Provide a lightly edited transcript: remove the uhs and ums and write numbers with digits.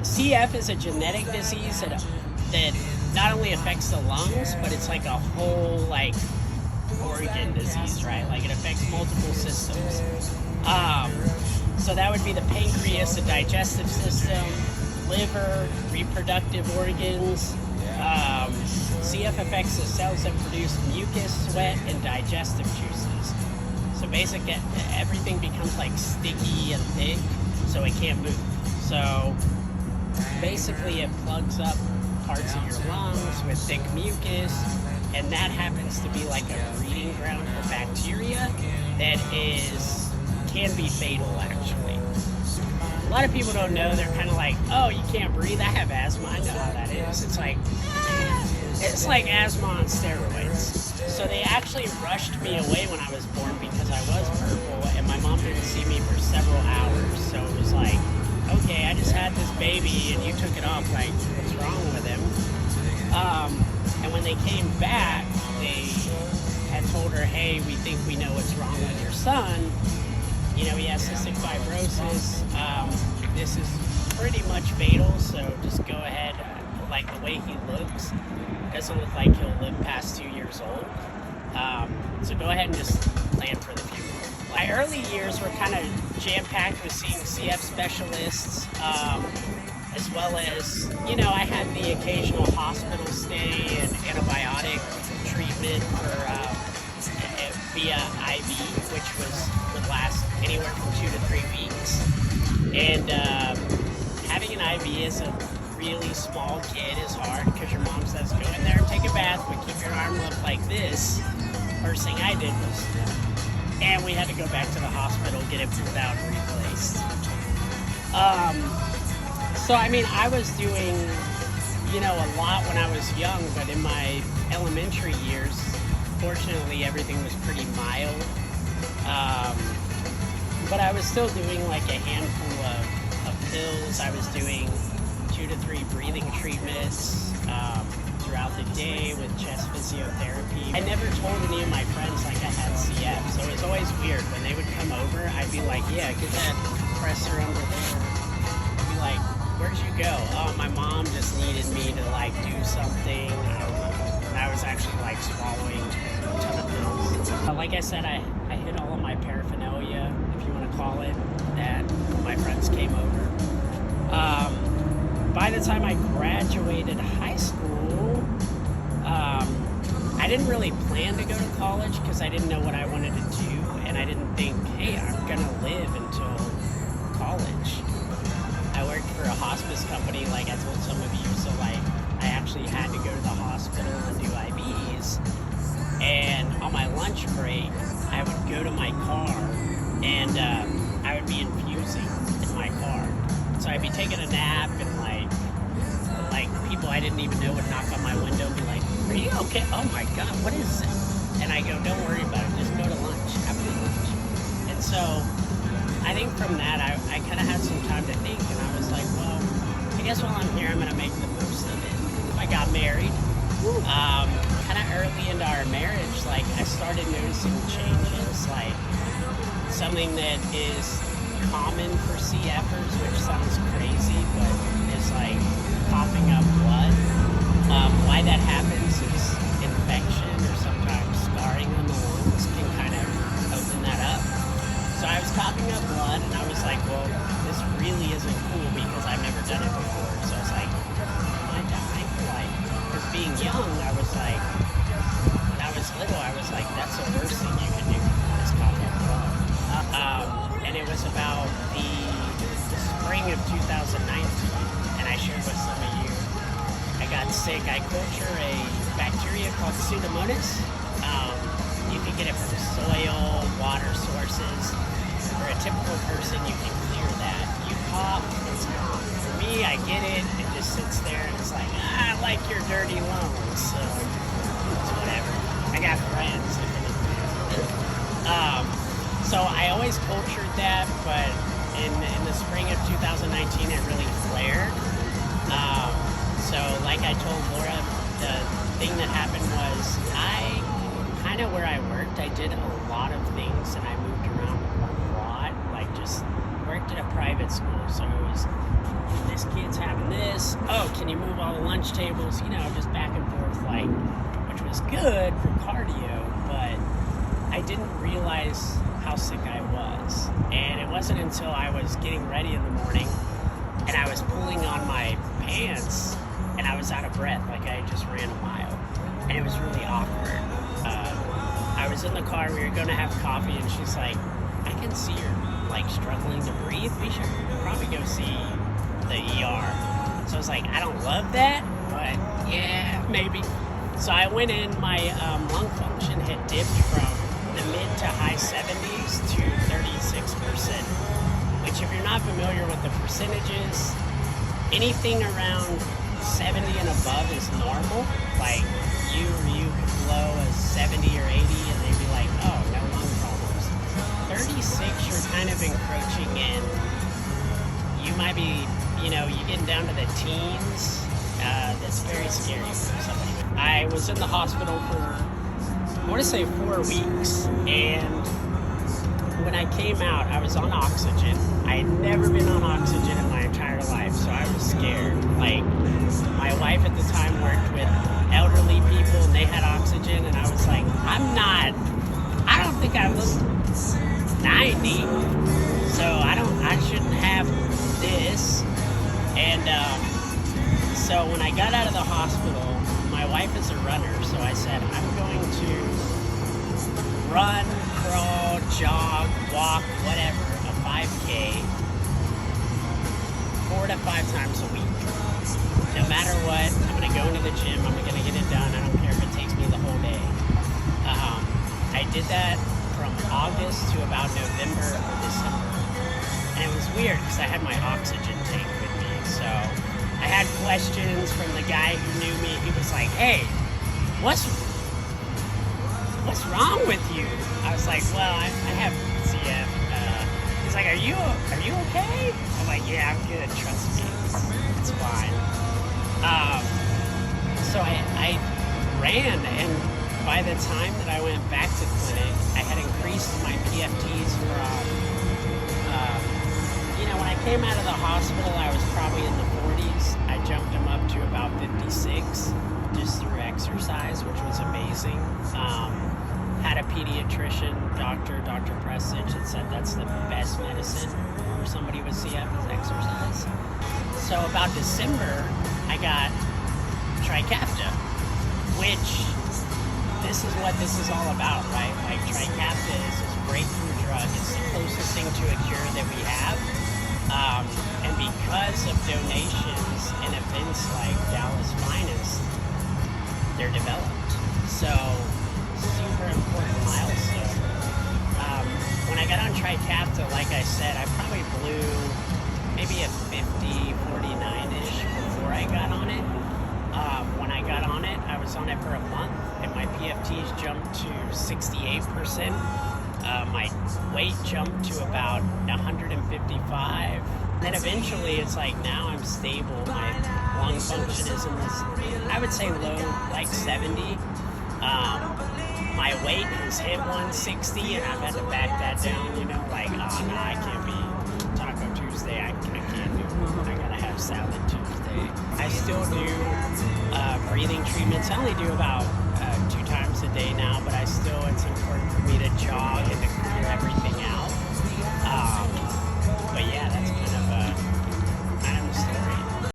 CF is a genetic disease that not only affects the lungs, but it's like a whole like organ disease, right? Like it affects multiple systems. So that would be the pancreas, the digestive system, liver, reproductive organs. CF affects the cells that produce mucus, sweat, and digestive juices. So basically, everything becomes like sticky and thick, so it can't move. So basically, it plugs up parts of your lungs with thick mucus, and that happens to be like a breeding ground for bacteria that can be fatal, actually. A lot of people don't know. They're kind of like, oh, you can't breathe. I have asthma. I know how that is. It's like asthma on steroids. So they actually rushed me away when I was born because I was purple, and my mom didn't see me for several hours. So it was like, okay, I just had this baby, and you took it off. Like, what's wrong with him? And when they came back, they had told her, hey, we think we know what's wrong with your son. You know, he has cystic fibrosis. This is pretty much fatal, so just go ahead. Like the way he looks, doesn't look like he'll live past 2 years old. So go ahead and just plan for the funeral. My early years were kind of jam-packed with seeing CF specialists, as well as, you know, I had the occasional hospital stay and antibiotic treatment via IV, which would last anywhere from 2 to 3 weeks. And having an IV as a really small kid is hard because your mom says, go in there and take a bath, but keep your arm up like this. First thing I did was, and we had to go back to the hospital, get it pulled out and replaced. So, I mean, I was doing, you know, a lot when I was young, but in my elementary years, fortunately, everything was pretty mild. But I was still doing like a handful of pills. I was doing 2 to 3 breathing treatments throughout the day with chest physiotherapy. I never told any of my friends like I had CF, so it was always weird. When they would come over, I'd be like, yeah, get that compressor under there. I'd be like, where'd you go? Oh, my mom just needed me to like do something. I don't know. And I was actually like swallowing a ton of pills. Like I said, I hit all of my paraphernalia, if you want to call it, that my friends came over. By the time I graduated high school, I didn't really plan to go to college because I didn't know what I wanted to do, and I didn't think, hey, I'm gonna live until college. I worked for a hospice company, like I told some of you, so like I actually had to go to the hospital and do IVs. And on my lunch break, I would go to my car and I would be infusing in my car. So I'd be taking a nap and like people I didn't even know would knock on my window and be like, are you okay? Oh my God, what is it? And I go, don't worry about it, just go to lunch, have good lunch. And so I think from that, I kind of had some time to think, and I was like, well, I guess while I'm here, I'm going to make the most of it. I got married. Kind of early into our marriage, like I started noticing changes, like something that is common for CFers, which sounds crazy, but it's like coughing up blood. Why that happens is infection or sometimes scarring on the lungs can kind of open that up. So I was coughing up blood, and I was like, well, this really isn't cool because I've never done it before. So I was like, am I dying? Like, because being young, I was like, when I was little, I was like, that's the worst thing you can do is cough up blood. And it was about the spring of 2019, and I shared with some of you. I got sick. I culture a bacteria called Pseudomonas. You can get it from soil, water sources. For a typical person, you can clear that. You cough, it's gone. For me, I get it. It just sits there, and it's like, I like your dirty lungs, so it's whatever. I got friends. So I always cultured that, but in the spring of 2019, it really flared. So like I told Laura, the thing that happened was kind of where I worked, I did a lot of things and I moved around a lot, like just worked at a private school, so it was, this kid's having this. Oh, can you move all the lunch tables? You know, just back and forth, like, which was good for cardio, but I didn't realize how sick I was. And it wasn't until I was getting ready in the morning and I was pulling on my pants and I was out of breath, like I just ran a mile. And it was really awkward. I was in the car, we were going to have coffee, and she's like, I can see you're like struggling to breathe. We should probably go see the ER. So I was like, I don't love that, but yeah, maybe. So I went in, my lung function had dipped from the mid to high 70s to 36%, which if you're not familiar with the percentages, anything around 70 and above is normal. Like you could blow a 70 or 80 and they'd be like, oh, no lung problems. 36, you're kind of encroaching in, you might be, you know, you getting down to the teens. That's very scary for somebody. I was in the hospital for, I want to say 4 weeks, and when I came out, I was on oxygen. I had never been on oxygen in my entire life, so I was scared. Like, my wife at the time worked with elderly people, and they had oxygen, and I was like, I don't think I look 90, so I shouldn't have this. And so when I got out of the hospital, my wife is a runner, so I said, I'm going to run, crawl, jog, walk, whatever, a 5K 4 to 5 times a week. No matter what, I'm going to go into the gym, I'm going to get it done, I don't care if it takes me the whole day. I did that from August to about November or December. And it was weird because I had my oxygen tank with me, so I had questions from the guy who knew me. He was like, hey, what's wrong with you? I was like, well, I have CF. He's like, are you okay? I'm like, yeah, I'm good, trust me, it's fine. So I ran, and by the time that I went back to clinic, I had increased my PFTs from, when I came out of the hospital, I was probably in the 40s. I jumped them up to about 56 just through exercise, which was amazing. Had a pediatrician, Dr. Prestige, that said that's the best medicine for somebody with CF is exercise. So about December, I got Trikafta, which this is what this is all about, right? Like Trikafta is this breakthrough drug. It's the closest thing to a cure that we have. And because of donations and events like Dallas Finest, they're developed. So, super important milestone. When I got on Trikafta, like I said, I probably blew maybe a 50, 49-ish before I got on it. When I got on it, I was on it for a month, and my PFTs jumped to 68%. My weight jumped to about 155. Then eventually it's like now I'm stable. My lung function is in this, I would say low, like 70. My weight has hit 160 and I've had to back that down, like, oh no, I can't be Taco Tuesday. I can't do it. I gotta have Salad Tuesday. I still do breathing treatments. I only do about 2 times a day now, but it's important for me to jog and to clear everything